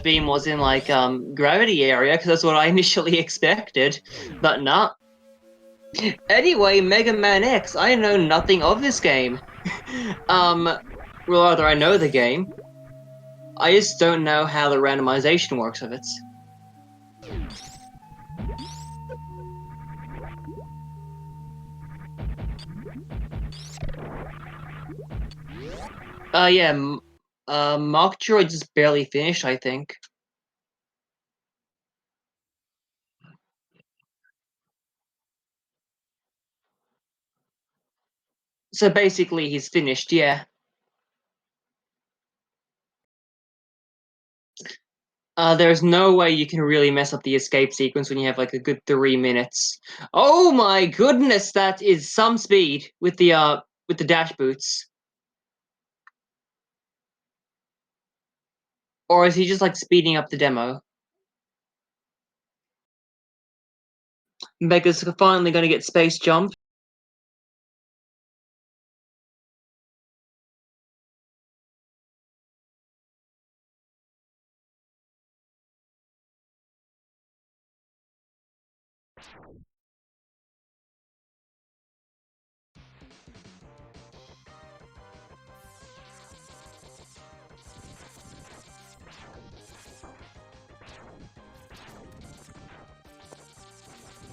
beam was in like gravity area because that's what I initially expected, but not. Anyway, Mega Man X, I know nothing of this game. Well, rather, I know the game. I just don't know how the randomization works of it. Yeah, Mark Droid just barely finished, I think. So basically, he's finished, yeah. There's no way you can really mess up the escape sequence when you have like a good 3 minutes. Oh my goodness, that is some speed with the dash boots. Or is he just like speeding up the demo? Mega's finally gonna get space jump.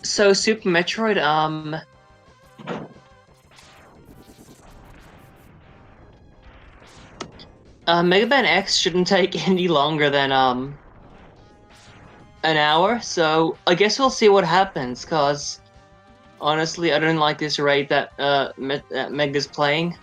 So Super Metroid, Mega Man X shouldn't take any longer than an hour. So I guess we'll see what happens. Cause honestly, I don't like this rate that that Mega's playing.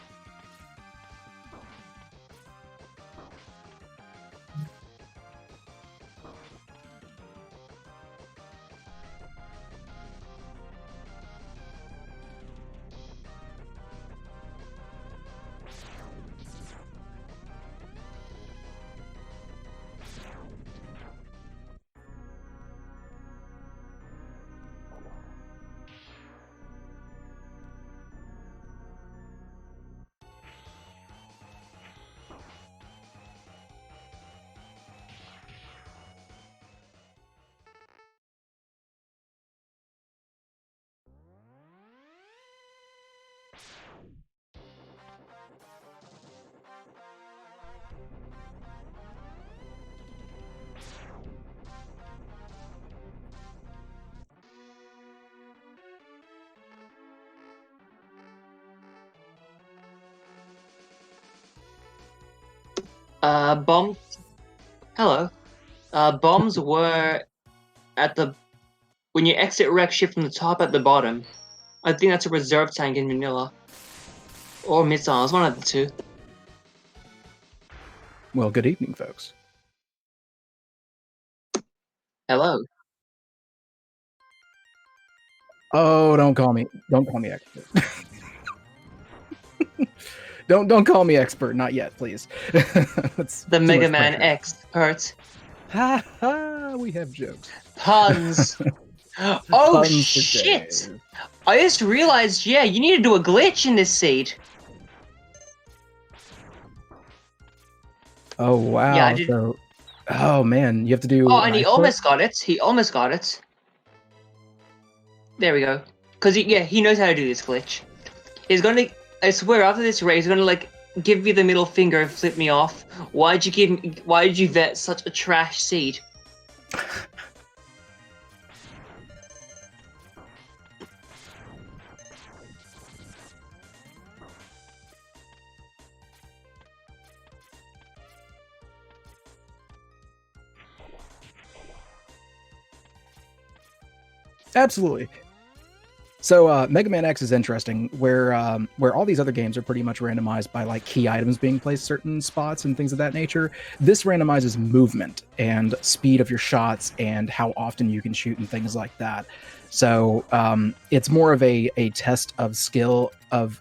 Bombs. Hello. Bombs were at the when you exit wreck ship from the top at the bottom. I think that's a reserve tank in vanilla. Or missiles, one of the two. Well, good evening, folks. Hello. Oh, don't call me expert. don't call me expert, not yet, please. That's The Mega Man pressure. X hurts. Ha ha, we have jokes. Puns. Oh Puns shit! I just realized, yeah, you need to do a glitch in this seed. Oh wow. Yeah, I did. So, oh man, you have to do. Oh, and he almost got it. He almost got it. There we go. Cause he knows how to do this glitch. He's gonna. I swear, after this race, he's gonna like give me the middle finger and flip me off. Why'd you give me? Why did you vet such a trash seed? Absolutely. So Mega Man X is interesting, where all these other games are pretty much randomized by like key items being placed certain spots and things of that nature. This randomizes movement and speed of your shots and how often you can shoot and things like that. So it's more of a test of skill of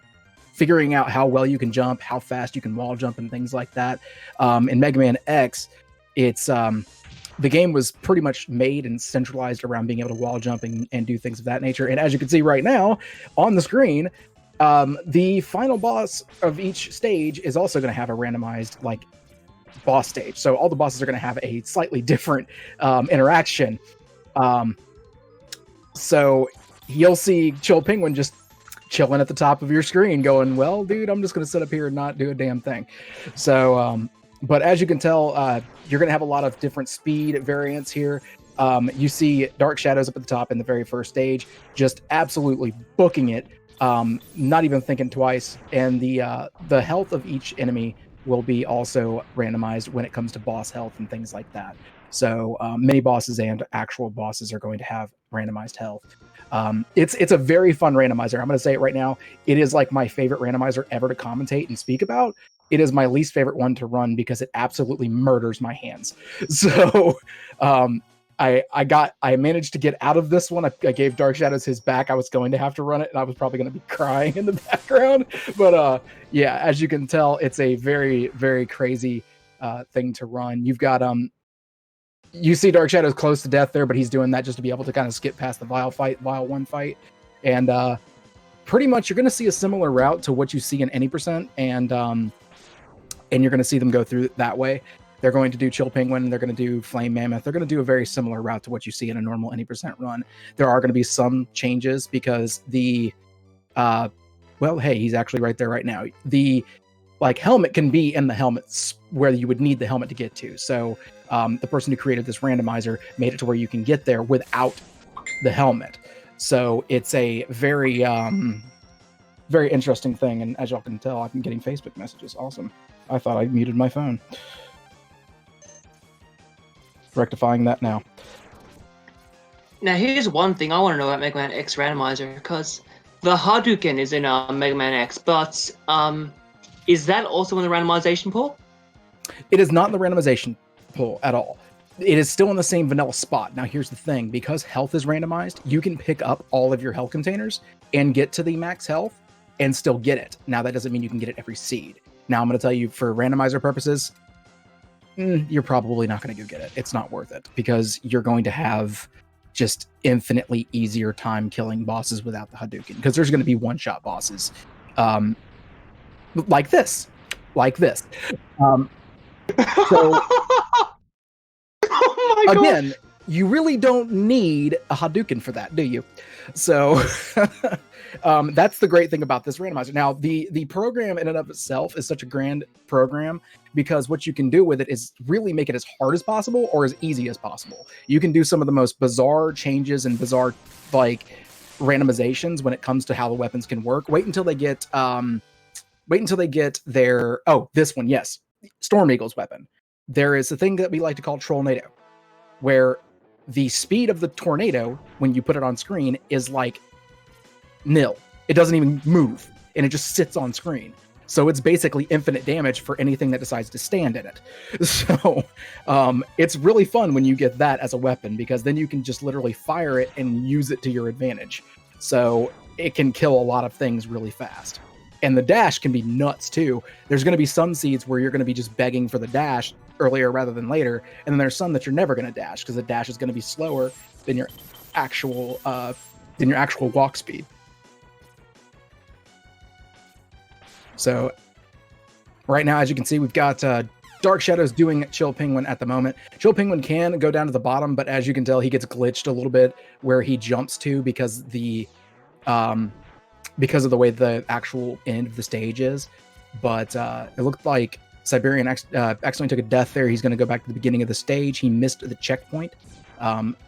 figuring out how well you can jump, how fast you can wall jump, and things like that. In Mega Man X, it's the game was pretty much made and centralized around being able to wall jump and do things of that nature. And as you can see right now on the screen, the final boss of each stage is also going to have a randomized like boss stage. So all the bosses are going to have a slightly different interaction. So you'll see Chill Penguin just chilling at the top of your screen going, well, dude, I'm just going to sit up here and not do a damn thing. So, but as you can tell, you're going to have a lot of different speed variants here. You see Dark Shadows up at the top in the very first stage, just absolutely booking it, not even thinking twice. And the health of each enemy will be also randomized when it comes to boss health and things like that. So mini bosses and actual bosses are going to have randomized health. It's a very fun randomizer. I'm going to say it right now. It is like my favorite randomizer ever to commentate and speak about. It is my least favorite one to run because it absolutely murders my hands. So I managed to get out of this one. I gave Dark Shadows his back. I was going to have to run it, and I was probably going to be crying in the background. But yeah, as you can tell, it's a very, very crazy thing to run. You've got you see Dark Shadows close to death there, but he's doing that just to be able to kind of skip past the Vile 1 fight. And pretty much you're going to see a similar route to what you see in any percent, and you're going to see them go through that way. They're going to do Chill Penguin, they're going to do Flame Mammoth, they're going to do a very similar route to what you see in a normal any percent run. There are going to be some changes because the well, hey, he's actually right there right now. The helmet can be in the helmets where you would need the helmet to get to. So the person who created this randomizer made it to where you can get there without the helmet. So it's a very, very interesting thing. And as y'all can tell, I've been getting Facebook messages. Awesome. I thought I muted my phone. Rectifying that now. Now, here's one thing I want to know about Mega Man X Randomizer, because the Hadouken is in Mega Man X, but is that also in the randomization pool? It is not in the randomization pool at all. It is still in the same vanilla spot. Now, here's the thing. Because health is randomized, you can pick up all of your health containers and get to the max health and still get it. Now, that doesn't mean you can get it every seed. Now, I'm going to tell you, for randomizer purposes, you're probably not going to go get it. It's not worth it because you're going to have just infinitely easier time killing bosses without the Hadouken, because there's going to be one-shot bosses like this. So oh my again, God. You really don't need a Hadouken for that, do you? So that's the great thing about this randomizer. Now, the program in and of itself is such a grand program because what you can do with it is really make it as hard as possible or as easy as possible. You can do some of the most bizarre changes and bizarre randomizations when it comes to how the weapons can work. Wait until they get their this one, yes, Storm Eagle's weapon. There is a thing that we like to call Trollnado, where the speed of the tornado when you put it on screen is like nil. It doesn't even move, and it just sits on screen. So it's basically infinite damage for anything that decides to stand in it. So it's really fun when you get that as a weapon, because then you can just literally fire it and use it to your advantage. So it can kill a lot of things really fast. And the dash can be nuts too. There's going to be some seeds where you're going to be just begging for the dash earlier rather than later, and then there's some that you're never going to dash because the dash is going to be slower than your actual walk speed. So right now, as you can see, we've got Dark Shadows doing Chill Penguin at the moment. Chill Penguin can go down to the bottom, but as you can tell, he gets glitched a little bit where he jumps to because of the way the actual end of the stage is. But it looked like Siberian accidentally took a death there. He's going to go back to the beginning of the stage. He missed the checkpoint.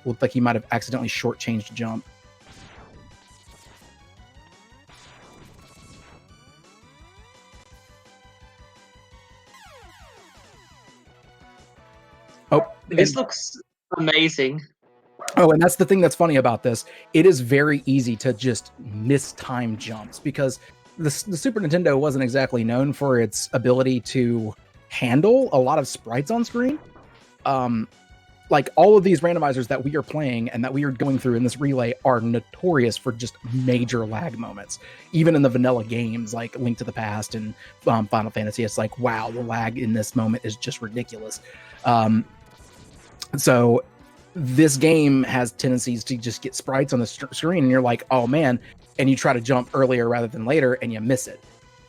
Looked like he might have accidentally shortchanged a jump. Oh, this looks amazing. Oh, and that's the thing that's funny about this. It is very easy to just miss time jumps because the Super Nintendo wasn't exactly known for its ability to handle a lot of sprites on screen. Like all of these randomizers that we are playing and that we are going through in this relay are notorious for just major lag moments. Even in the vanilla games like Link to the Past and Final Fantasy, it's like, wow, the lag in this moment is just ridiculous. So this game has tendencies to just get sprites on the screen and you're like, oh man, and you try to jump earlier rather than later and you miss it.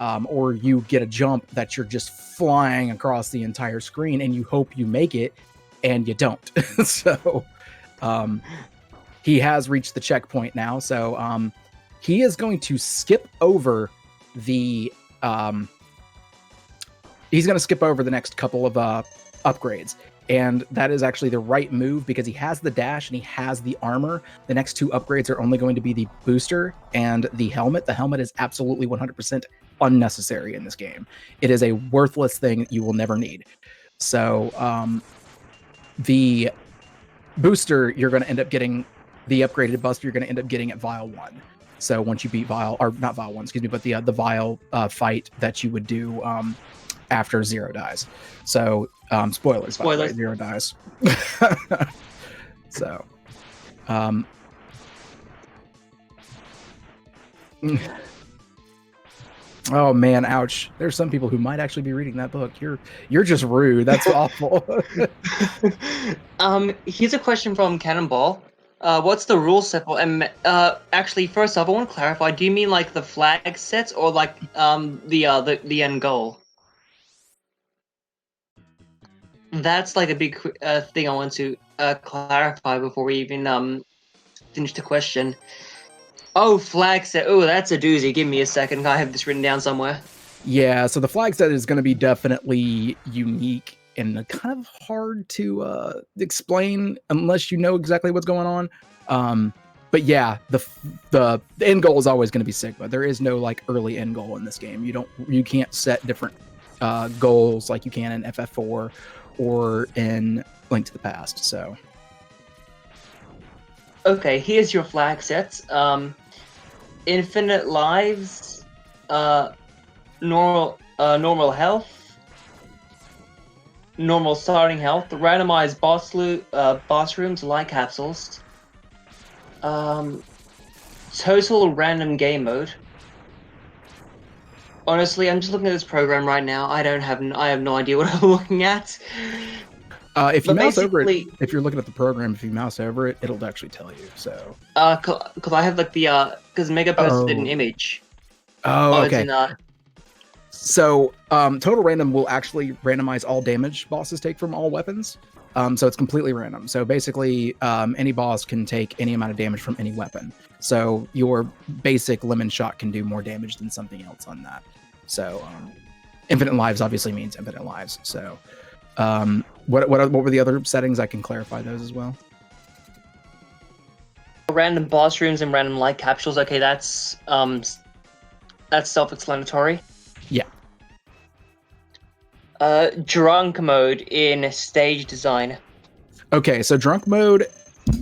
or you get a jump that you're just flying across the entire screen and you hope you make it and you don't. So he has reached the checkpoint now. So he is going to skip over the next couple of upgrades. And that is actually the right move because he has the dash and he has the armor. The next two upgrades are only going to be the booster and the helmet. The helmet is absolutely 100% unnecessary in this game. It is a worthless thing that you will never need. So the booster, you're going to end up getting the upgraded buster. You're going to end up getting at Vial 1. So once you beat Vial, or not Vial 1, excuse me, but the Vial fight that you would do after Zero dies. So spoilers, by the way, Zero dies. So oh man, ouch. There's some people who might actually be reading that book. You're just rude. That's awful. Here's a question from Cannonball. What's the rule set for? And actually, first off, I want to clarify. Do you mean like the flag sets or like the end goal? That's like a big thing I want to clarify before we even finish the question. Oh, flag set. Oh, that's a doozy. Give me a second. I have this written down somewhere. Yeah, so the flag set is going to be definitely unique and kind of hard to explain unless you know exactly what's going on. But yeah, the end goal is always going to be Sigma. There is no like early end goal in this game. You can't set different goals like you can in FF4 or in Link to the Past. So okay, here's your flag sets. Infinite lives, normal health, normal starting health, randomized boss rooms, light capsules, total random game mode. Honestly, I'm just looking at this program right now. I have no idea what I'm looking at. If you mouse over it, if you're looking at the program, if you mouse over it, it'll actually tell you. So, because I have like because Mega posted an image. Oh, okay. So, total random will actually randomize all damage bosses take from all weapons. So it's completely random. So basically, any boss can take any amount of damage from any weapon. So your basic lemon shot can do more damage than something else on that. So, infinite lives obviously means infinite lives. So, what were the other settings? I can clarify those as well. Random boss rooms and random light capsules. Okay, that's self-explanatory. Yeah. Drunk mode in stage design. Okay, so drunk mode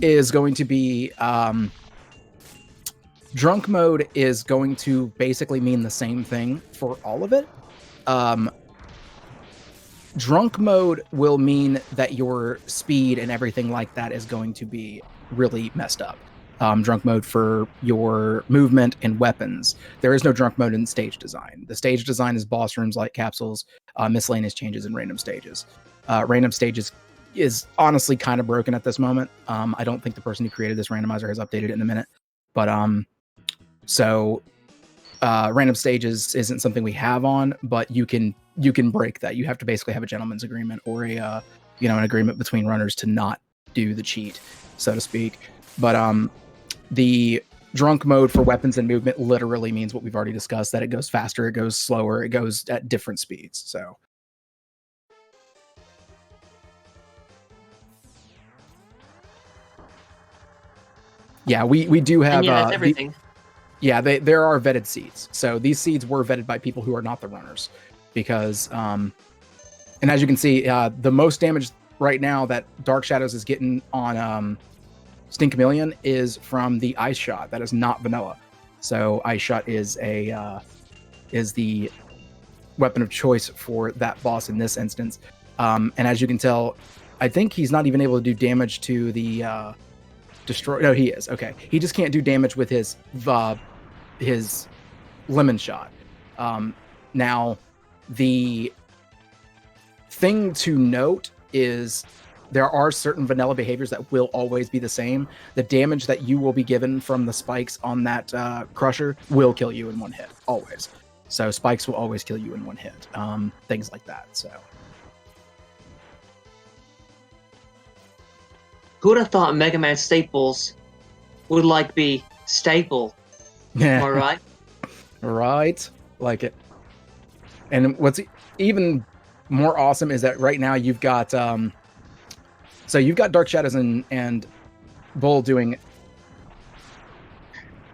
is going to be basically mean the same thing for all of it. Drunk mode will mean that your speed and everything like that is going to be really messed up. Drunk mode for your movement and weapons. There is no drunk mode in stage design. The stage design is boss rooms, light capsules, miscellaneous changes, and random stages. Random stages is honestly kind of broken at this moment. I don't think the person who created this randomizer has updated it in a minute. But random stages isn't something we have on, but you can break that. You have to basically have a gentleman's agreement or an agreement between runners to not do the cheat, so to speak. But the drunk mode for weapons and movement literally means what we've already discussed, that it goes faster, it goes slower, it goes at different speeds. So yeah, we do have that's everything. There are vetted seeds. So these seeds were vetted by people who are not the runners, because and as you can see, the most damage right now that Dark Shadows is getting on Sting Chameleon is from the Ice Shot. That is not vanilla. So Ice Shot is the weapon of choice for that boss in this instance. And as you can tell, I think he's not even able to do damage to the destroy. No, he is. Okay, he just can't do damage with his lemon shot. Now, the thing to note is there are certain vanilla behaviors that will always be the same. The damage that you will be given from the spikes on that crusher will kill you in one hit, always. So spikes will always kill you in one hit. Things like that. So Who would have thought Mega Man staples would like be staple? Am I right? Right, like it. And what's even more awesome is that right now you've got so you've got Dark Shadows and Bull doing.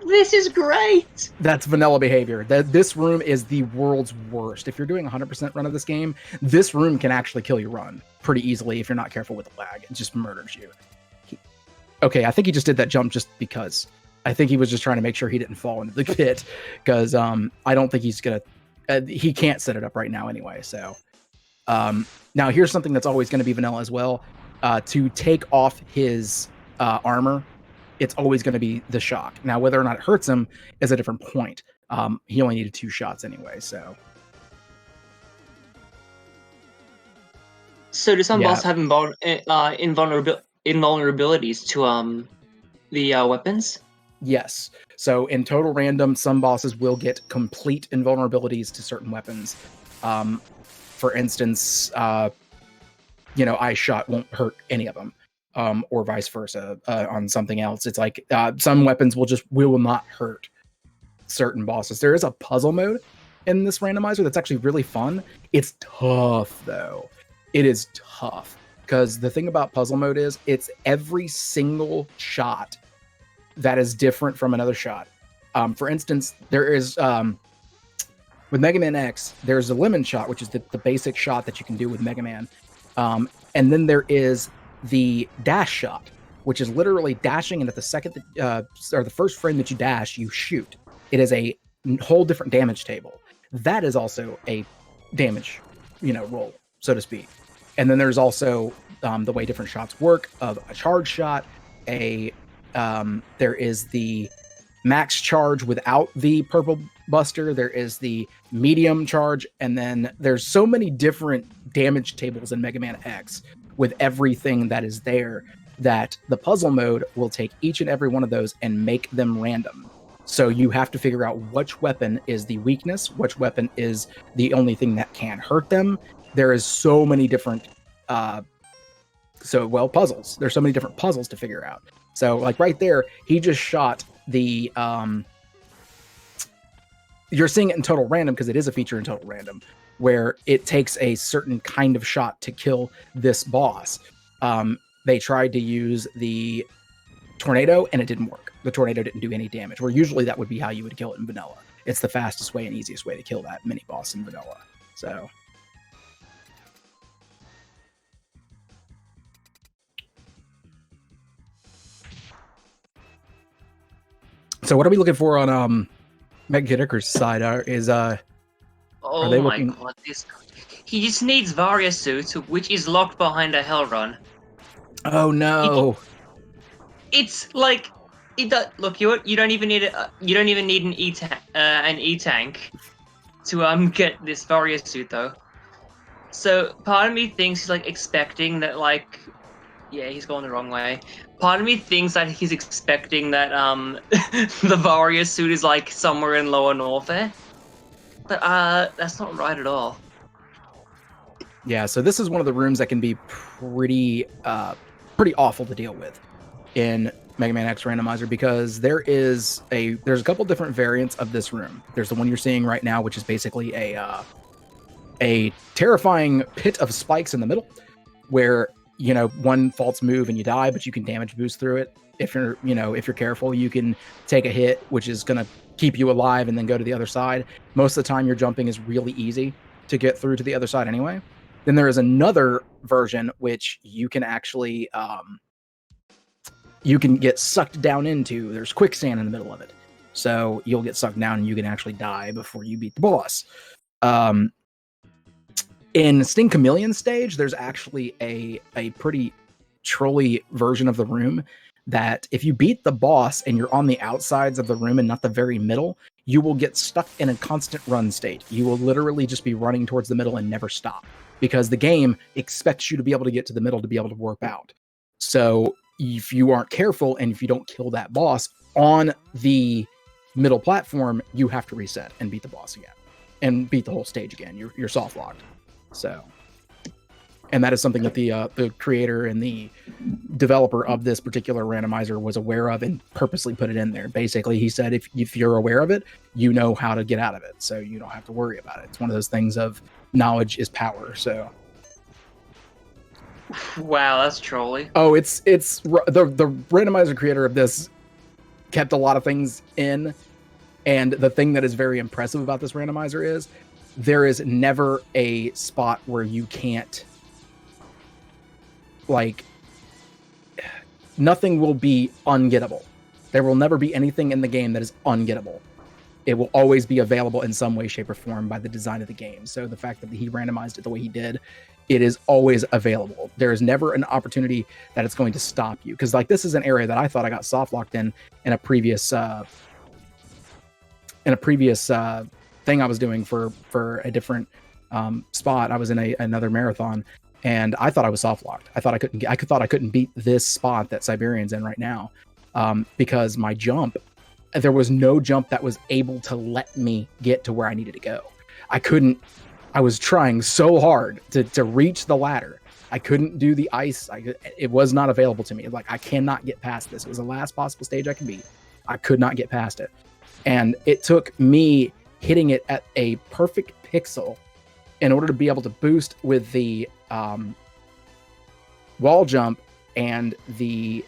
This is great. That's vanilla behavior. This room is the world's worst. If you're doing 100% run of this game, this room can actually kill your run pretty easily if you're not careful with the lag. It just murders you. Okay, I think he just did that jump just because. I think he was just trying to make sure he didn't fall into the pit because I don't think he's gonna. He can't set it up right now anyway. So now here's something that's always going to be vanilla as well. To take off his armor, it's always going to be the shock. Now, whether or not it hurts him is a different point. He only needed 2 shots anyway, so. So do some bosses have invulnerabilities to the weapons? Yes. So in total random, some bosses will get complete invulnerabilities to certain weapons. For instance, Ice Shot won't hurt any of them. Or vice versa on something else. It's like some weapons will not hurt certain bosses. There is a puzzle mode in this randomizer that's actually really fun. It's tough though. It is tough because the thing about puzzle mode is it's every single shot that is different from another shot. For instance, there is with Mega Man X, there's a lemon shot, which is the basic shot that you can do with Mega Man. And then there is the dash shot, which is literally dashing, and at the second or the first frame that you dash, you shoot. It is a whole different damage table. That is also a damage, roll, so to speak. And then there's also the way different shots work of a charge shot. There is the max charge without the purple buster. There is the medium charge, and then there's so many different damage tables in Mega Man X with everything that is there that the puzzle mode will take each and every one of those and make them random. So you have to figure out which weapon is the weakness, which weapon is the only thing that can hurt them. There is so many different puzzles. There's so many different puzzles to figure out. So like right there, he just shot the you're seeing it in total random because it is a feature in total random where it takes a certain kind of shot to kill this boss. They tried to use the tornado and it didn't work. The tornado didn't do any damage, where usually that would be how you would kill it in vanilla. It's the fastest way and easiest way to kill that mini boss in vanilla. So what are we looking for on Mega Kid Icarus' side? Oh my god, he just needs Varia suit, which is locked behind a hell run. Oh no! It's like look. You don't even need an E tank to get this Varia suit though. So part of me thinks he's like expecting that he's going the wrong way. Part of me thinks that he's expecting that the Varia suit is like somewhere in Lower Norfair. But that's not right at all. Yeah, so this is one of the rooms that can be pretty awful to deal with in Mega Man X Randomizer because there's a couple different variants of this room. There's the one you're seeing right now, which is basically a terrifying pit of spikes in the middle, where one false move and you die, but you can damage boost through it. If you're careful, you can take a hit, which is gonna keep you alive and then go to the other side. Most of the time your jumping is really easy to get through to the other side anyway. Then there is another version which you can actually you can get sucked down into. There's quicksand in the middle of it, so you'll get sucked down and you can actually die before you beat the boss. In Sting Chameleon stage, there's actually a pretty trolly version of the room that if you beat the boss and you're on the outsides of the room and not the very middle, you will get stuck in a constant run state. You will literally just be running towards the middle and never stop because the game expects you to be able to get to the middle to be able to warp out. So if you aren't careful and if you don't kill that boss on the middle platform, you have to reset and beat the boss again. and beat the whole stage again. You're soft locked. So, and that is something that the creator and the developer of this particular randomizer was aware of and purposely put it in there. Basically, he said if you're aware of it, you know how to get out of it, so you don't have to worry about it. It's one of those things of knowledge is power. So. Wow, that's trolly. Oh, it's the randomizer creator of this kept a lot of things in, and the thing that is very impressive about this randomizer is there is never a spot where you can't, like, nothing will be ungettable. There will never be anything in the game that is ungettable. It will always be available in some way, shape, or form by the design of the game. So the fact that he randomized it the way he did, it is always available. There is never an opportunity that it's going to stop you. Because like this is an area that I thought I got soft locked in a previous thing I was doing for a different spot. I was in another marathon, and I thought I was soft locked. I thought I couldn't beat this spot that Siberian's in right now, because my jump, there was no jump that was able to let me get to where I needed to go. I was trying so hard to reach the ladder. I couldn't do the ice. It was not available to me. Like, I cannot get past this. It was the last possible stage I could beat. I could not get past it. And it took me hitting it at a perfect pixel in order to be able to boost with the wall jump and the,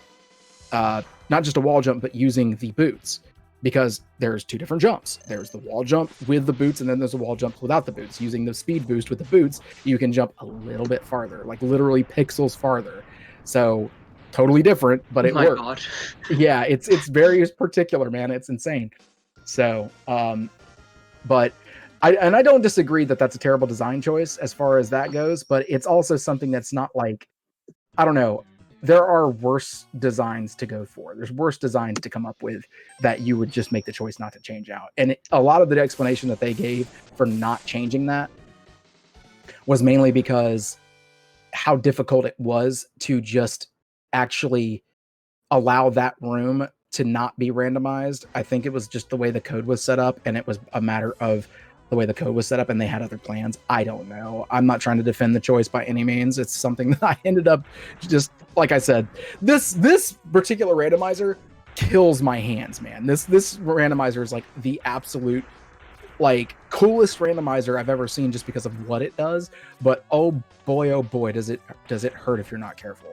not just a wall jump, but using the boots. Because there's two different jumps. There's the wall jump with the boots, and then there's a wall jump without the boots. Using the speed boost with the boots, you can jump a little bit farther, like literally pixels farther. So totally different, but it worked. God. Yeah, it's very particular, man. It's insane. So, but I don't disagree that that's a terrible design choice as far as that goes, but it's also something that's not like, I don't know. There are worse designs to go for. There's worse designs to come up with that you would just make the choice not to change out. And a lot of the explanation that they gave for not changing that was mainly because how difficult it was to just actually allow that room to not be randomized. I think it was just the way the code was set up, and it was a matter of the way the code was set up, and they had other plans. I don't know. I'm not trying to defend the choice by any means. It's something that I ended up just, like I said, this particular randomizer kills my hands, man. This randomizer is like the absolute, like, coolest randomizer I've ever seen just because of what it does. But oh boy, does it hurt if you're not careful.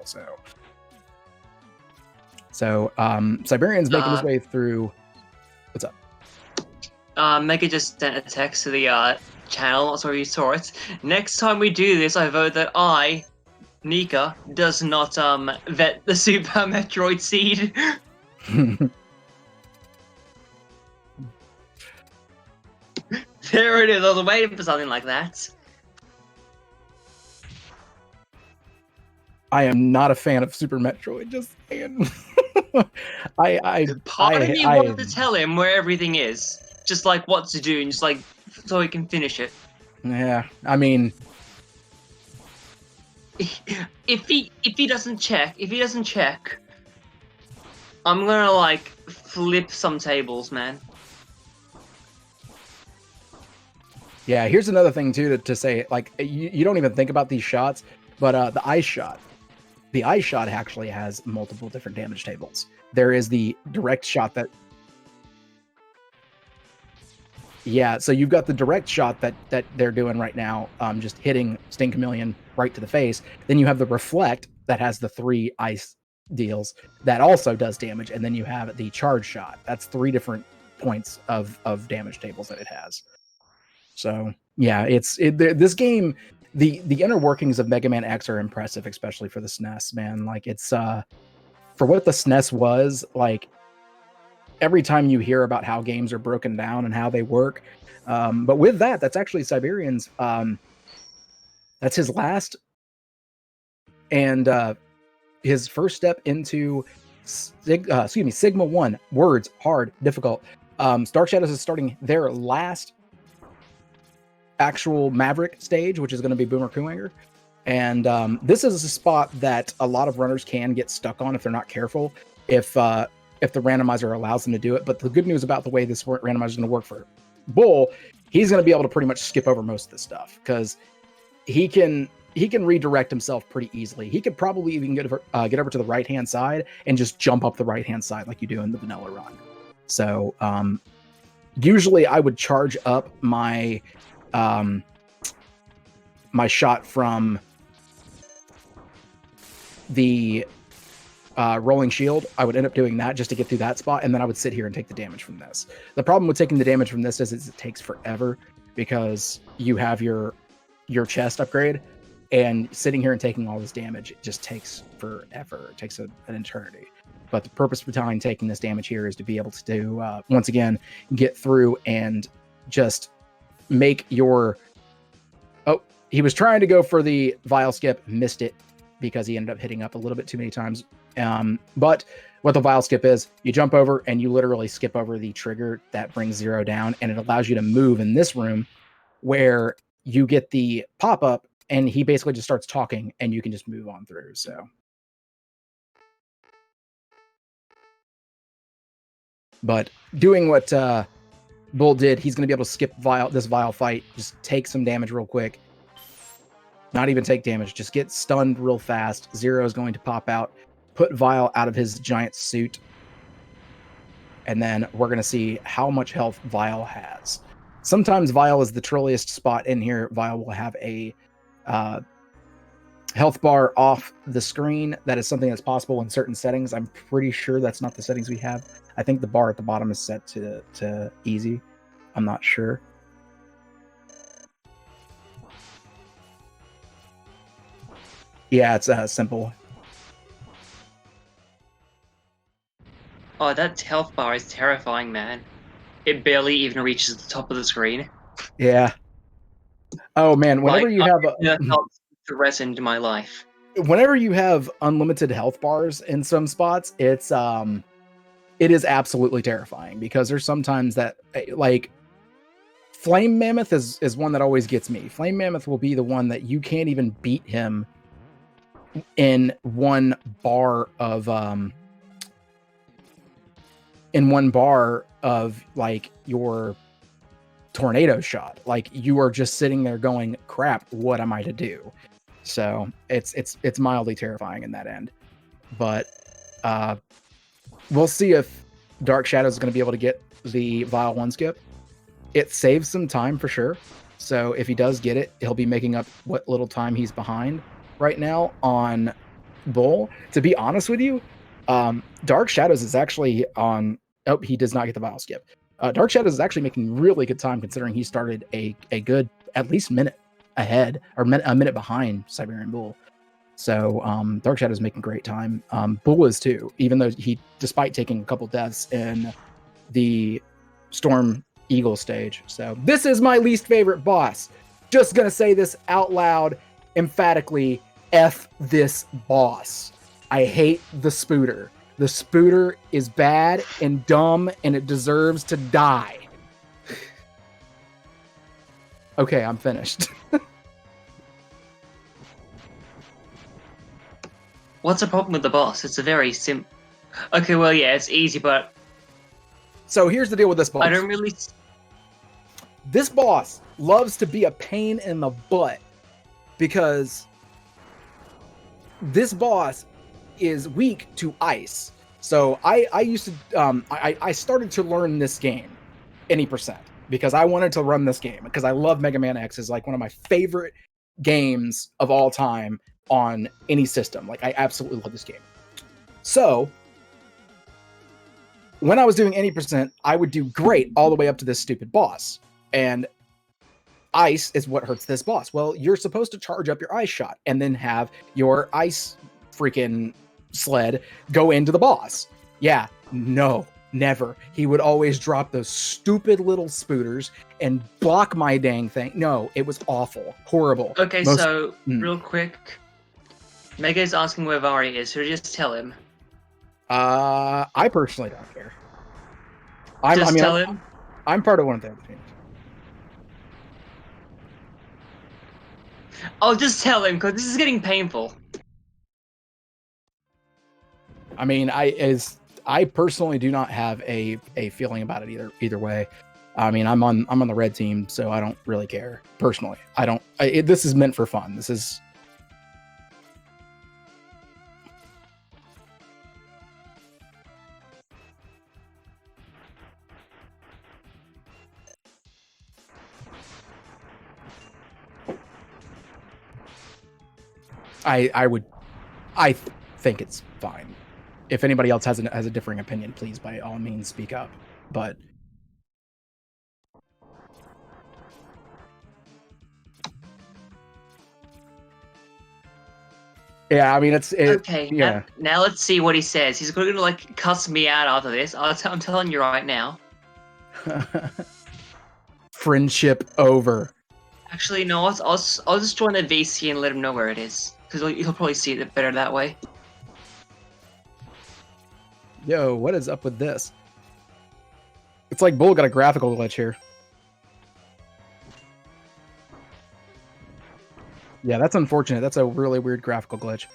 So Siberian's making his way through. What's up? Mega just sent a text to the channel, so you saw it. Next time we do this, I vote that Nika, does not vet the Super Metroid seed. There it is. I was waiting for something like that. I am not a fan of Super Metroid. Just saying. Part of me wanted to tell him where everything is. Just like what to do, and just like so he can finish it. Yeah, I mean, if he doesn't check, I'm gonna like flip some tables, man. Yeah, here's another thing too to say. Like, you don't even think about these shots, but the ice shot actually has multiple different damage tables. There is the direct shot that. Yeah, so you've got the direct shot that they're doing right now, just hitting Sting Chameleon right to the face. Then you have the reflect that has the 3 ice deals that also does damage, and then you have the charge shot. That's 3 different points of damage tables that it has. So yeah, this game, the inner workings of Mega Man X are impressive, especially for the SNES, man. Like, it's for what the SNES was like. Every time you hear about how games are broken down and how they work. But with that, that's actually Siberian's, that's his last and his first step into Sigma 1, words, hard, difficult. Dark Shadows is starting their last actual Maverick stage, which is going to be Boomer Kuwanger. And this is a spot that a lot of runners can get stuck on if they're not careful. If the randomizer allows them to do it. But the good news about the way this randomizer is going to work for Bull he's going to be able to pretty much skip over most of this stuff because he can redirect himself pretty easily. He could probably even get over to the right hand side and just jump up the right hand side like you do in the vanilla run. So usually I would charge up my my shot from the rolling shield. I would end up doing that just to get through that spot, and then I would sit here and take the damage from this. The problem with taking the damage from this is it takes forever because you have your chest upgrade, and sitting here and taking all this damage, it just takes forever. It takes an eternity. But the purpose behind taking this damage here is to be able to do, once again, get through and just make your... Oh, he was trying to go for the vial skip, missed it because he ended up hitting up a little bit too many times. But what the vial skip is, you jump over and you literally skip over the trigger that brings 0 down, and it allows you to move in this room where you get the pop-up and he basically just starts talking and you can just move on through. So, but doing what Bull did, he's going to be able to skip this vial fight, just take some damage real quick. Not even take damage, just get stunned real fast. 0 is going to pop out, put Vial out of his giant suit, and then we're going to see how much health Vial has. Sometimes Vial is the trilliest spot in here. Vial will have a health bar off the screen. That is something that's possible in certain settings. I'm pretty sure that's not the settings we have. I think the bar at the bottom is set to easy. I'm not sure. Yeah, it's simple. Oh, that health bar is terrifying, man. It barely even reaches the top of the screen. Yeah. Oh man, whenever you have threatened in my life. Whenever you have unlimited health bars in some spots, it is absolutely terrifying because there's sometimes that like Flame Mammoth is one that always gets me. Flame Mammoth will be the one that you can't even beat him in one bar of like your tornado shot. Like you are just sitting there going, crap, what am I to do? So it's mildly terrifying in that end. But we'll see if Dark Shadows is going to be able to get the Vile 1 skip. It saves some time for sure. So if he does get it, he'll be making up what little time he's behind right now on Bull. To be honest with you, Dark Shadows is actually on... Oh, he does not get the Vile skip. Dark Shadows is actually making really good time considering he started a good at least minute ahead, or a minute behind Siberian Bull. So Dark Shadows is making great time. Bull is too, even though despite taking a couple deaths in the Storm Eagle stage. So this is my least favorite boss. Just gonna say this out loud, emphatically, F this boss. I hate the Spooter. The Spooter is bad and dumb, and it deserves to die. Okay, I'm finished. What's the problem with the boss? It's a very Okay, well, yeah, it's easy, but... So here's the deal with this boss. I don't really... This boss loves to be a pain in the butt because this boss is weak to ice. So I used to I started to learn this game any percent because I wanted to run this game because I love Mega Man X. Is like one of my favorite games of all time on any system. Like I absolutely love this game. So when I was doing any percent, I would do great all the way up to this stupid boss. And ice is what hurts this boss. Well, you're supposed to charge up your ice shot and then have your ice freaking sled go into the boss. Yeah, no, never. He would always drop those stupid little spooters and block my dang thing. No, it was awful. Horrible. Okay, so, real quick. Mega's asking where Vari is, so just tell him. I personally don't care. Tell him. I'm part of one of their teams. Oh, just tell him, because this is getting painful. I mean, I personally do not have a feeling about it either way. I mean, I'm on the red team, so I don't really care personally. I don't. This is meant for fun. This is. I think it's fine. If anybody else has a differing opinion, please by all means speak up. But yeah, I mean Okay, yeah. now let's see what he says. He's going to like cuss me out after this. I'm telling you right now. Friendship over. Actually, no. I'll just join a VC and let him know where it is, because he'll probably see it better that way. Yo, what is up with this? It's like Bull got a graphical glitch here. Yeah, that's unfortunate. That's a really weird graphical glitch.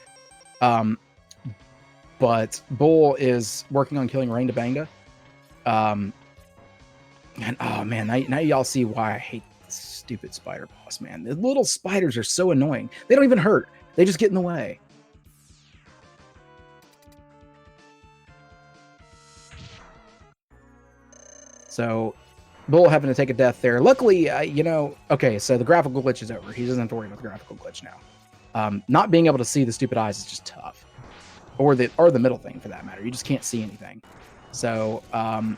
But Bull is working on killing Randomania. And oh man, now y'all see why I hate this stupid spider boss, man. The little spiders are so annoying. They don't even hurt. They just get in the way. So, Bull having to take a death there. Luckily, okay, so the graphical glitch is over. He doesn't have to worry about the graphical glitch now. Not being able to see the stupid eyes is just tough. Or the middle thing, for that matter. You just can't see anything. So, all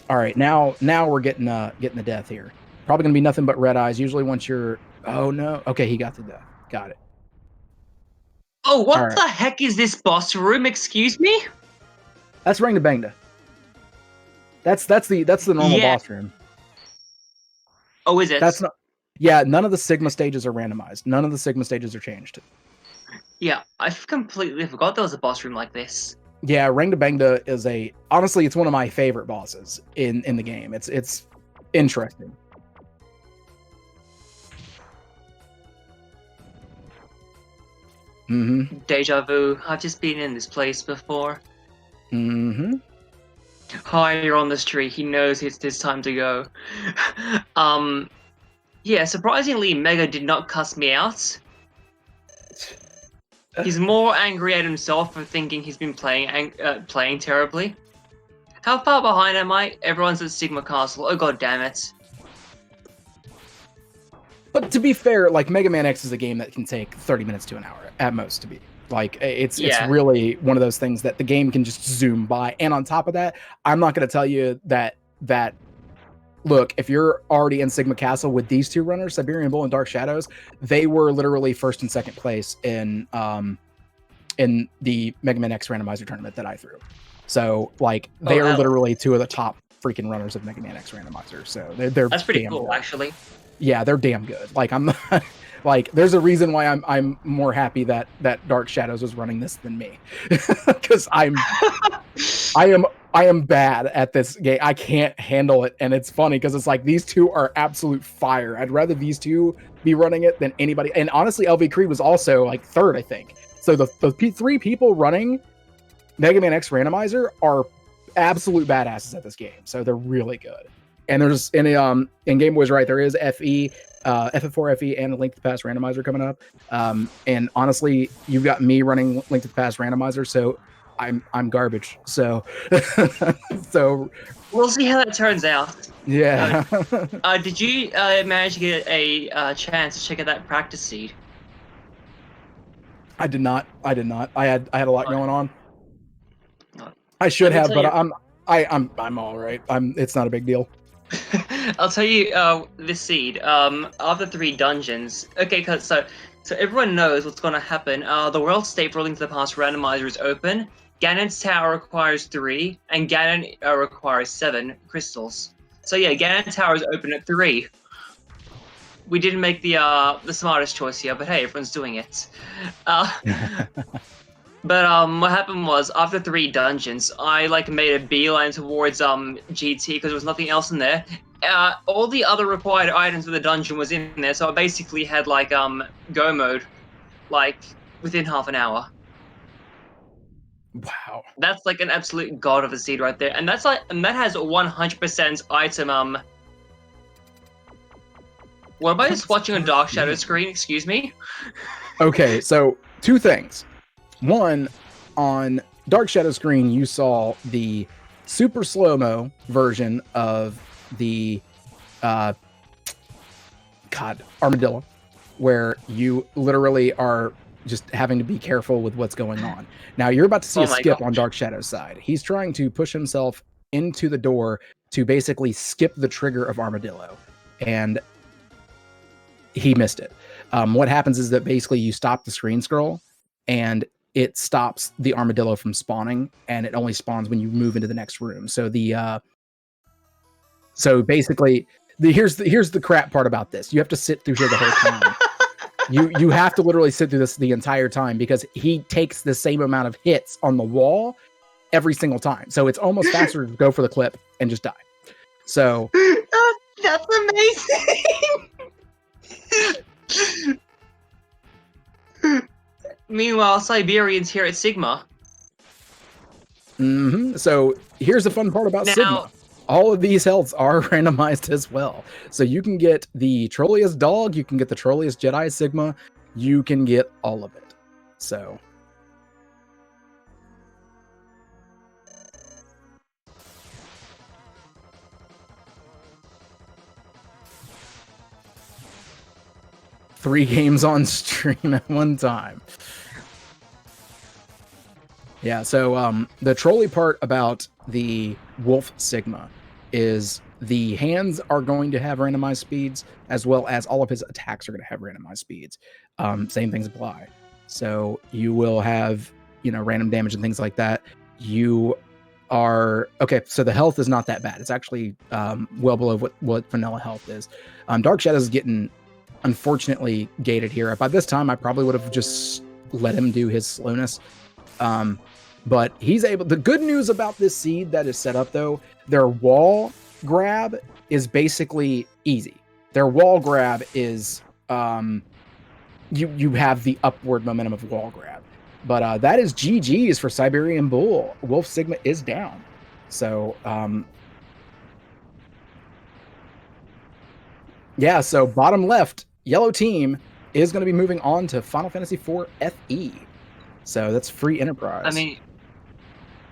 right, now we're getting the death here. Probably going to be nothing but red eyes. Usually once you're... Oh, no. Okay, he got the death. Got it. Oh, what the heck is this boss room? Excuse me? That's Randomania. That's the normal boss room. Oh, is it? That's not. Yeah, none of the Sigma stages are randomized. None of the Sigma stages are changed. Yeah, I completely forgot there was a boss room like this. Yeah, Randomania is honestly, it's one of my favorite bosses in the game. It's interesting. Mm-hmm. Deja vu. I've just been in this place before. Mm-hmm. Higher on this tree, he knows it's his time to go. Yeah, surprisingly, Mega did not cuss me out. He's more angry at himself for thinking he's been playing terribly. How far behind am I? Everyone's at Sigma Castle. Oh god damn it. But to be fair, like Mega Man X is a game that can take 30 minutes to an hour at most to beat. Like it's really one of those things that the game can just zoom by. And on top of that, I'm not going to tell you that look, if you're already in Sigma Castle with these two runners, Siberian Bull and Dark Shadows, they were literally first and second place in the Mega Man X randomizer tournament that I threw. So like they are literally two of the top freaking runners of Mega Man X randomizer. So they're that's pretty cool, good. Actually. Yeah, they're damn good. Like I'm not, like there's a reason why I'm more happy that Dark Shadows was running this than me, because I am bad at this game. I can't handle it, and it's funny because it's like these two are absolute fire. I'd rather these two be running it than anybody. And honestly, LV Creed was also like third, I think. So the three people running Mega Man X randomizer are absolute badasses at this game. So they're really good. And there's in Game Boy's right, there is FE, FF4 FE, and a Link to the Past randomizer coming up. And honestly, you've got me running Link to the Past randomizer, so I'm garbage. So so we'll see how that turns out. Yeah. Did you manage to get a chance to check out that practice seed? I did not. I had a lot going on. I should have, but I'm all right. It's not a big deal. I'll tell you this seed. After 3 dungeons. Okay, so everyone knows what's going to happen. The world state for Link to the Past randomizer is open. Ganon's tower requires 3, and Ganon requires 7 crystals. So yeah, Ganon tower is open at 3. We didn't make the smartest choice here, but hey, everyone's doing it. But what happened was, after 3 dungeons, I made a beeline towards GT because there was nothing else in there. All the other required items for the dungeon was in there, so I basically had go mode, within half an hour. Wow. That's like an absolute god of a seed right there, and that has 100% item. What am I just watching on Dark Shadow screen? Excuse me. Okay, so two things. One, on Dark Shadow screen, you saw the super slow-mo version of the armadillo, where you literally are just having to be careful with what's going on. Now you're about to see a skip on Dark Shadow's side. He's trying to push himself into the door to basically skip the trigger of armadillo, and he missed it. What happens is that basically you stop the screen scroll, and it stops the armadillo from spawning, and it only spawns when you move into the next room. So basically, here's the crap part about this. You have to sit through here the whole time. You have to literally sit through this the entire time, because he takes the same amount of hits on the wall every single time. So it's almost faster to go for the clip and just die. So that's amazing. Meanwhile, Siberians here at Sigma. So here's the fun part about Sigma. All of these healths are randomized as well. So you can get the Trolliest Dog, you can get the Trolliest Jedi Sigma, you can get all of it. So three games on stream at one time. Yeah, so the trolley part about the Wolf Sigma is the hands are going to have randomized speeds, as well as all of his attacks are going to have randomized speeds. Same things apply. So you will have, random damage and things like that. You are okay. So the health is not that bad. It's actually well below what vanilla health is. Dark Shadows is getting unfortunately gated here. By this time, I probably would have just let him do his slowness. But he's able. The good news about this seed that is set up, though, their wall grab is basically easy. Their wall grab is you have the upward momentum of wall grab. But that is GG's for Siberian Bull. Wolf Sigma is down. So yeah. So bottom left, yellow team is going to be moving on to Final Fantasy IV FE. So that's free enterprise. I mean,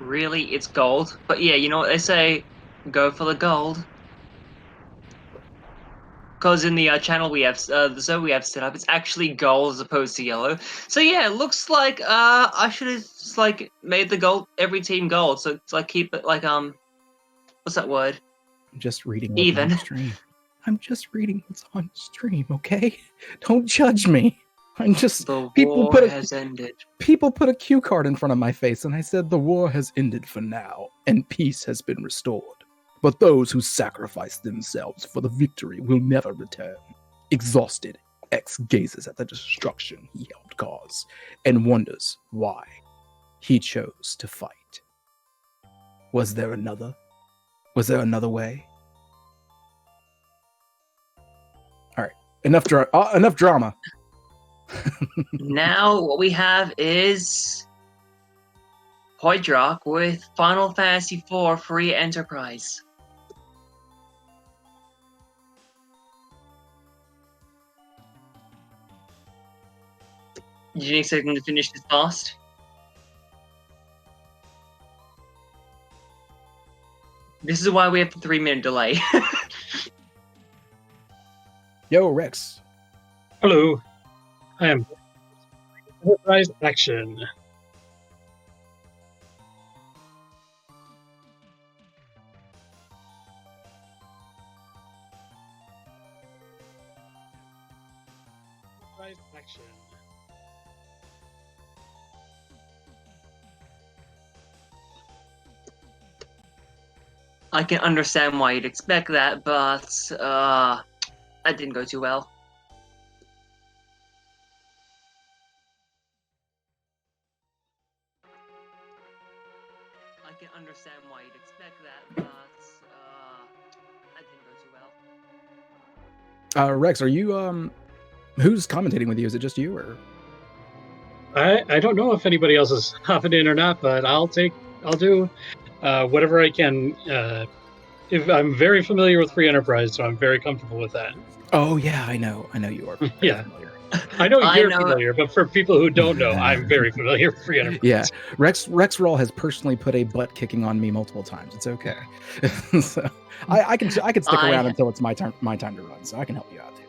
really, it's gold. But yeah, you know what they say, go for the gold. Because in the channel we have, the zone we have set up, it's actually gold as opposed to yellow. So yeah, it looks like I should have just like made the gold every team gold. So it's like keep it like what's that word? I'm just reading what's even on stream. I'm just reading what's on stream. Okay, don't judge me. I'm just the war has ended. People put a cue card in front of my face, and I said the war has ended for now, and peace has been restored. But those who sacrifice themselves for the victory will never return. Exhausted, X gazes at the destruction he helped cause, and wonders why he chose to fight. Was there another? Was there another way? All right, enough drama. Now what we have is Hoydrock with Final Fantasy IV Free Enterprise. Did you expect them to finish this fast? This is why we have the 3-minute delay. Yo, Rex. Hello. I am Enterprise Action. Enterprise Action. I can understand why you'd expect that, but that didn't go too well. I can understand why you'd expect that, but that didn't go too well. Rex, are you who's commentating with you? Is it just you or? I don't know if anybody else is hopping in or not, but I'll do whatever I can. If I'm very familiar with Free Enterprise, so I'm very comfortable with that. Oh yeah, I know you are very Yeah. familiar. I know I you're know. familiar, but for people who don't know, I'm very familiar with Free Enterprise. Yeah, Rex Roll has personally put a butt kicking on me multiple times. It's okay. So I can stick I- around until it's my turn to run, so I can help you out too.